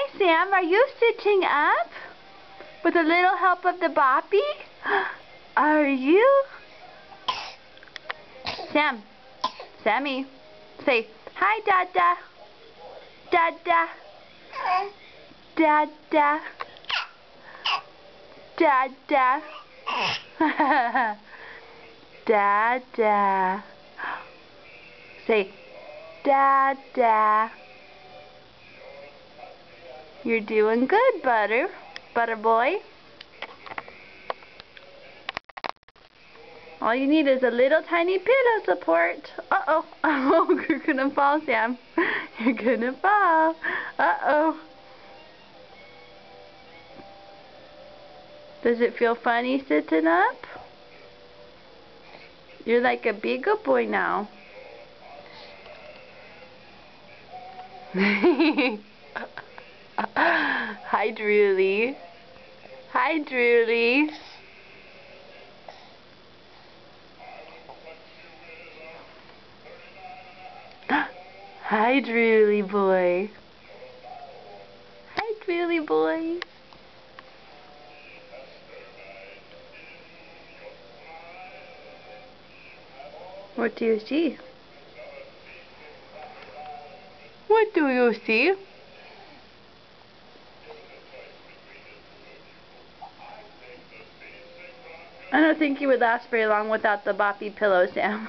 Hi, Sam. Are you sitting up? With a little help of the boppy? Are you? Sam. Sammy. Say, hi, Dada. Dada. Dada. Dada. Dada. Say, Dada. You're doing good, Butter. Butter boy. All you need is a little tiny pillow support. Uh-oh. Oh, you're gonna fall, Sam. You're gonna fall. Uh-oh. Does it feel funny sitting up? You're like a bigger boy now. Hi, Drooly. Hi, Drooly. Hi, Drooly boy. Hi, Drooly boy. What do you see? What do you see? I don't think you would last very long without the boppy pillow, Sam.